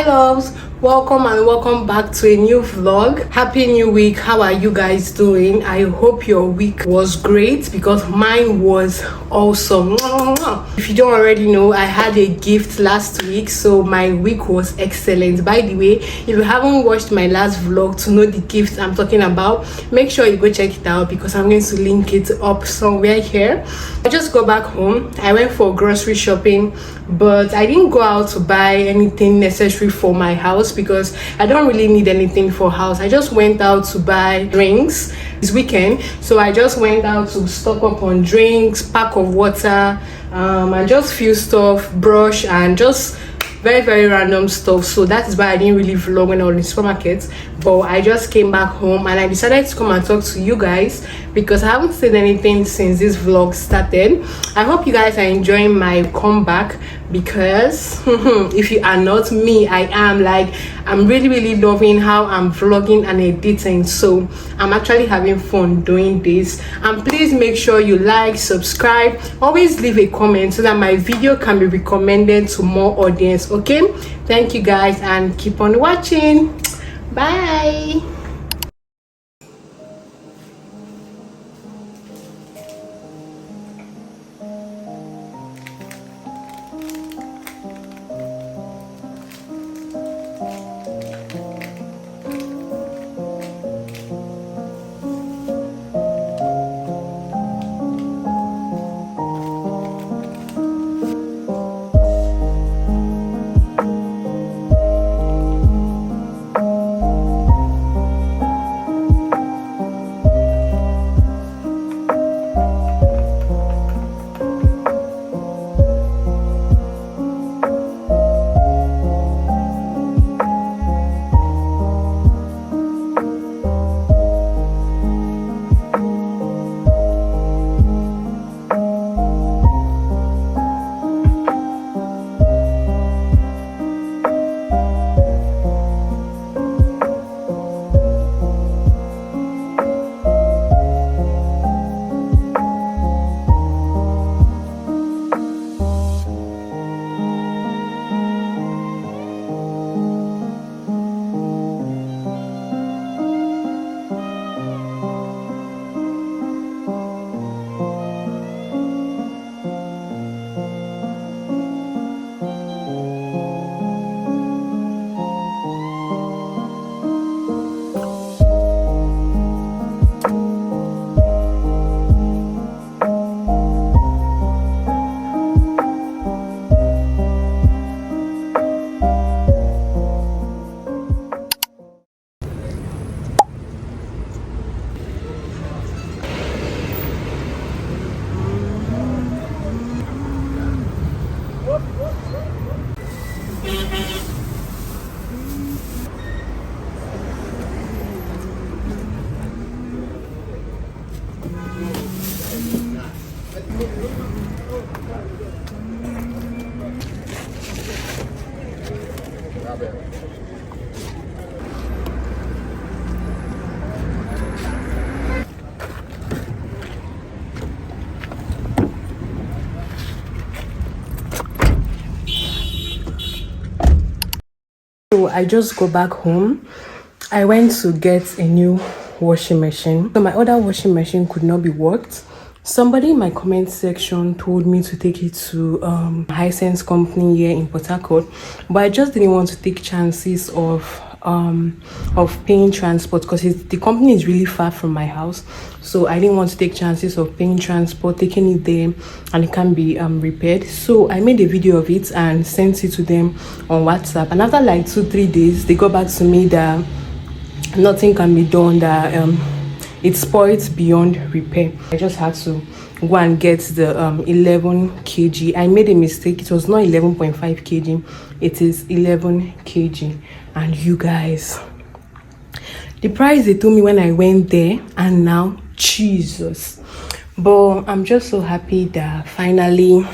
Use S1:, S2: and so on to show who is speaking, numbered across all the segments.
S1: Loves, welcome and welcome back to a new vlog. Happy new week. How are you guys doing? I hope your week was great because mine was awesome. If you don't already know, I had a gift last week, so my week was excellent. By the way, if you haven't watched my last vlog to know the gift I'm talking about, make sure you go check it out because I'm going to link it up somewhere here. I just got back home. I went for grocery shopping, but I didn't go out to buy anything necessary for my house because I don't really need anything for house. I just went out to buy drinks this weekend, so I just went out to stock up on drinks, pack of water, and just few stuff, brush, and just very random stuff. So that is why I didn't really vlog when I was in the supermarket, but I just came back home and I decided to come and talk to you guys because I haven't said anything since this vlog started. I hope you guys are enjoying my comeback because if you are not, me, I am. Like, I'm really loving how I'm vlogging and editing, so I'm actually having fun doing this. And please make sure you like, subscribe, always leave a comment so that my video can be recommended to more audience. Okay, thank you guys and keep on watching. Bye. So I just go back home. I went to get a new washing machine. So my other washing machine could not be worked. Somebody in my comment section told me to take it to Hisense company here in Port Harcourt, but I just didn't want to take chances of paying transport because the company is really far from my house, so I didn't want to take chances of paying transport, taking it there, and it can't be repaired. So I made a video of it and sent it to them on WhatsApp, and after like 2-3 days they got back to me that nothing can be done, that it's spoiled beyond repair. I just had to go and get the 11 kg. I made a mistake. It was not 11.5 kg, it is 11 kg. And you guys, the price they told me when I went there and now, Jesus. But I'm just so happy that finally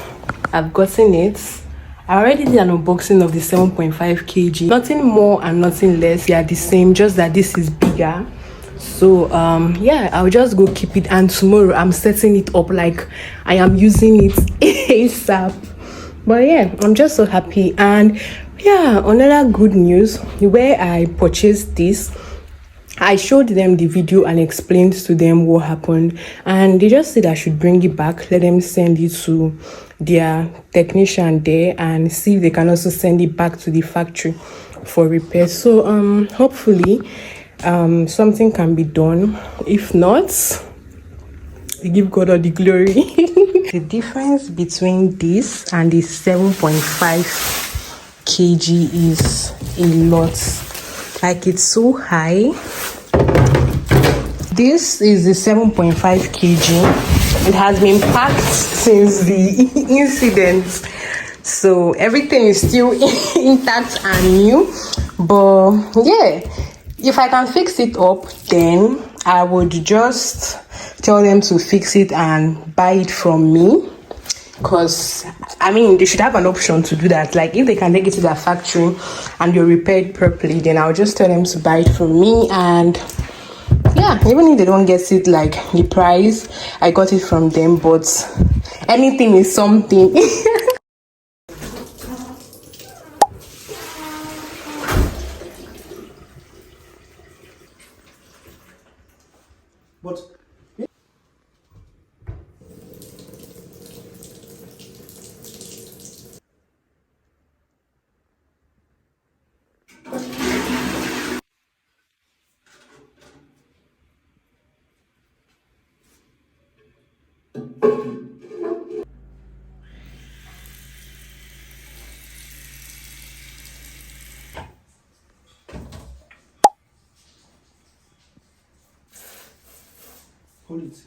S1: I've gotten it. I already did an unboxing of the 7.5 kg. Nothing more and nothing less. They are the same, just that this is bigger. So yeah, I'll just go keep it, and tomorrow I'm setting it up like I am using it ASAP. But yeah, I'm just so happy. And Yeah, another good news, where I purchased this, I showed them the video and explained to them what happened, and they just said I should bring it back, let them send it to their technician there and see if they can also send it back to the factory for repair. So hopefully something can be done. If not, we give God all the glory. The difference between this and the 7.5 kg is a lot. Like, it's so high. This is the 7.5 kg. It has been packed since the incident, so everything is still intact and new. But yeah, if I can fix it up, then I would just tell them to fix it and buy it from me, because I mean, they should have an option to do that. Like, if they can take it to their factory and you're repaired properly, then I'll just tell them to buy it from me. And yeah, even if they don't get it like the price I got it from them, but anything is something.
S2: But hold it.